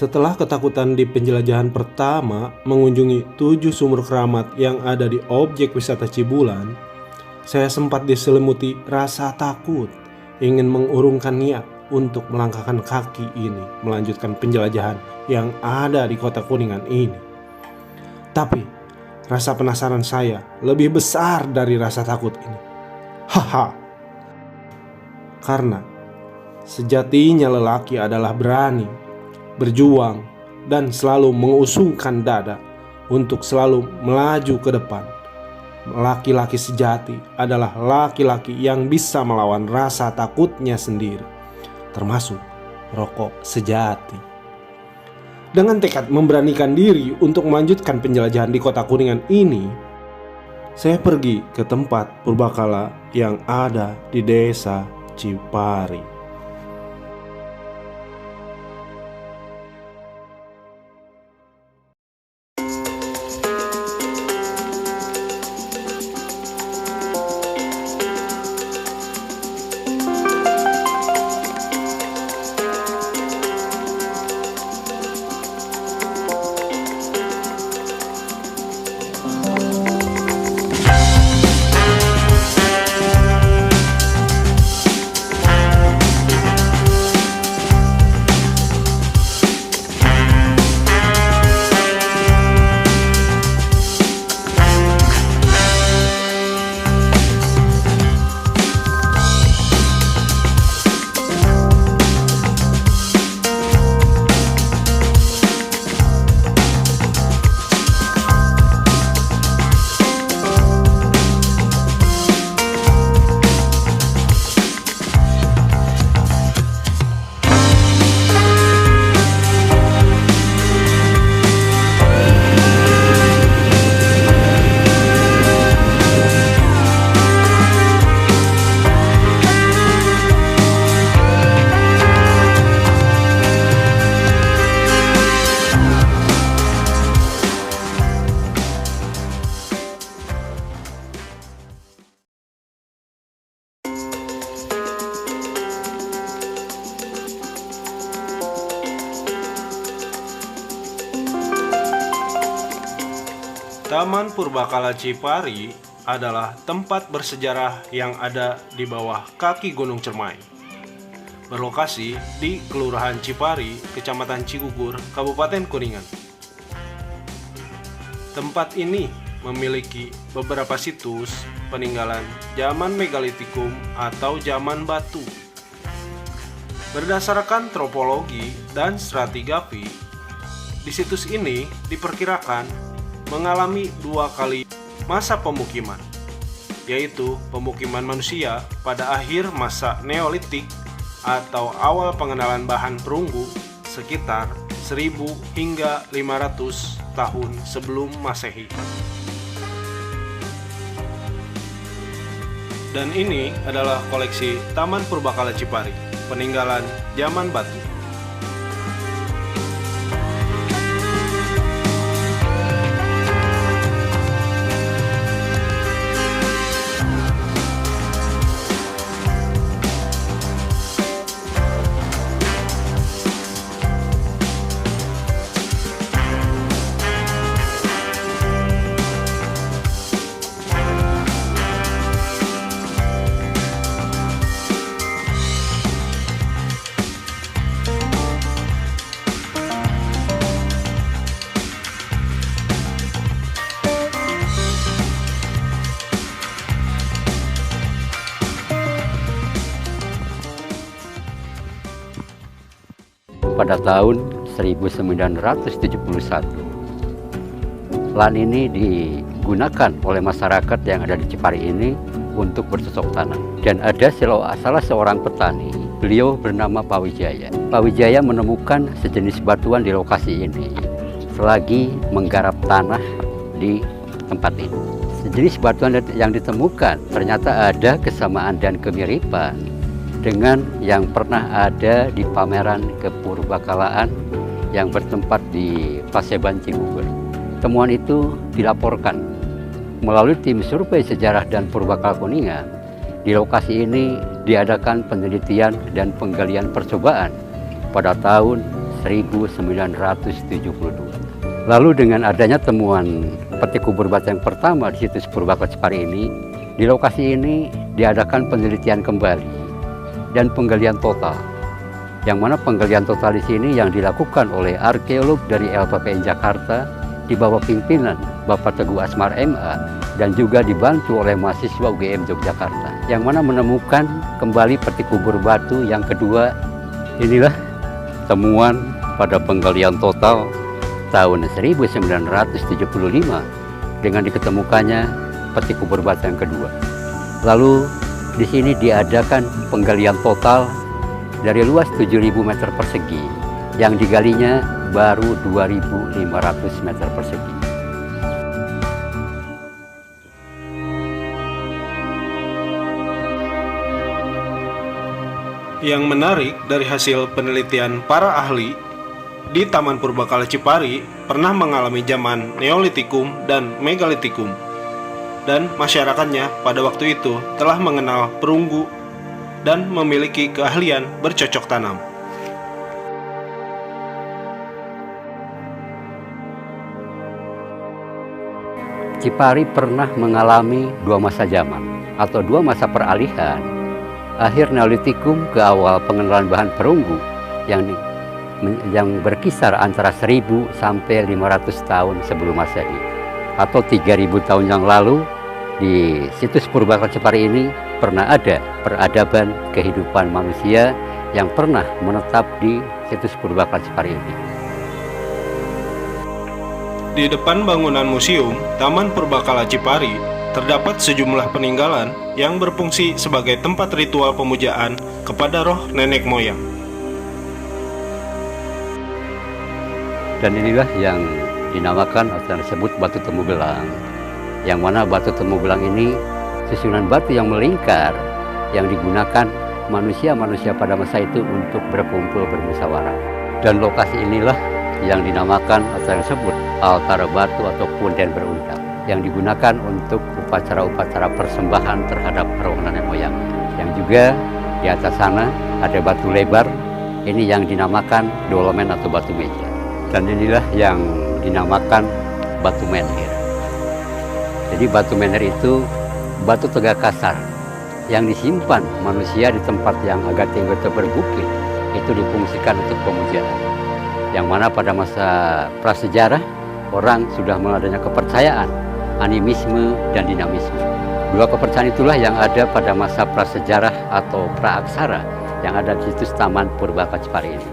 Setelah ketakutan di penjelajahan pertama mengunjungi 7 sumur keramat yang ada di objek wisata Cibulan, saya sempat diselimuti rasa takut, ingin mengurungkan niat untuk melangkahkan kaki ini melanjutkan penjelajahan yang ada di kota Kuningan ini. Tapi rasa penasaran saya lebih besar dari rasa takut ini. Haha. Karena sejatinya lelaki adalah berani, berjuang, dan selalu mengusungkan dada untuk selalu melaju ke depan. Laki-laki sejati adalah laki-laki yang bisa melawan rasa takutnya sendiri, termasuk rokok sejati. Dengan tekad memberanikan diri untuk melanjutkan penjelajahan di kota Kuningan ini, saya pergi ke tempat purbakala yang ada di desa Cipari. Taman Purbakala Cipari adalah tempat bersejarah yang ada di bawah kaki Gunung Cermai. Berlokasi di Kelurahan Cipari, Kecamatan Cigugur, Kabupaten Kuningan. Tempat ini memiliki beberapa situs peninggalan zaman Megalitikum atau zaman batu. Berdasarkan tropologi dan stratigrafi, di situs ini diperkirakan mengalami 2 kali masa pemukiman, yaitu pemukiman manusia pada akhir masa Neolitik atau awal pengenalan bahan perunggu sekitar 1000 hingga 500 tahun sebelum Masehi. Dan ini adalah koleksi Taman Purbakala Cipari, peninggalan zaman batu. Pada tahun 1971, lahan ini digunakan oleh masyarakat yang ada di Cipari ini untuk bercocok tanam. Dan ada salah seorang petani, beliau bernama Pak Wijaya. Pak Wijaya menemukan sejenis batuan di lokasi ini selagi menggarap tanah di tempat ini. Sejenis batuan yang ditemukan ternyata ada kesamaan dan kemiripan dengan yang pernah ada di pameran kepurbakalaan yang bertempat di Paseban Cigugur. Temuan itu dilaporkan melalui tim survei sejarah dan purbakala Kuningan. Di lokasi ini diadakan penelitian dan penggalian percobaan pada tahun 1972. Lalu dengan adanya temuan peti kubur batu yang pertama di situs Purbakala Cipari ini, di lokasi ini diadakan penelitian kembali dan penggalian total. Yang mana penggalian total di sini yang dilakukan oleh arkeolog dari LPPN Jakarta di bawah pimpinan Bapak Teguh Asmar MA dan juga dibantu oleh mahasiswa UGM Yogyakarta, yang mana menemukan kembali peti kubur batu yang kedua. Inilah temuan pada penggalian total tahun 1975 dengan diketemukannya peti kubur batu yang kedua. Lalu di sini diadakan penggalian total dari luas 7.000 meter persegi, yang digalinya baru 2.500 meter persegi. Yang menarik dari hasil penelitian para ahli, di Taman Purbakala Cipari pernah mengalami zaman Neolitikum dan Megalitikum, dan masyarakatnya pada waktu itu telah mengenal perunggu dan memiliki keahlian bercocok tanam. Cipari pernah mengalami dua masa zaman atau dua masa peralihan, akhir Neolitikum ke awal pengenalan bahan perunggu yang berkisar antara 1000 sampai 500 tahun sebelum Masehi, atau 3000 tahun yang lalu. Di situs Purbakala Cipari ini pernah ada peradaban kehidupan manusia yang pernah menetap di situs Purbakala Cipari ini. Di depan bangunan museum Taman Purbakala Cipari terdapat sejumlah peninggalan yang berfungsi sebagai tempat ritual pemujaan kepada roh nenek moyang. Dan inilah yang dinamakan atau disebut batu temu gelang, yang mana batu temu gelang ini susunan batu yang melingkar yang digunakan manusia-manusia pada masa itu untuk berkumpul bermusyawarah. Dan lokasi inilah yang dinamakan atau yang disebut altar batu atau punden berundang, yang digunakan untuk upacara-upacara persembahan terhadap roh nenek moyang. Yang juga di atas sana ada batu lebar, ini yang dinamakan dolomen atau batu meja. Dan inilah yang dinamakan batu menhir. Jadi batu menhir itu batu tegak kasar yang disimpan manusia di tempat yang agak tinggi atau berbukit, itu difungsikan untuk pemujaan. Yang mana pada masa prasejarah orang sudah mengadanya kepercayaan, animisme dan dinamisme. Dua kepercayaan itulah yang ada pada masa prasejarah atau praaksara yang ada di situs Taman Purbakala Cipari ini.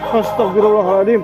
Astagfirullahaladzim.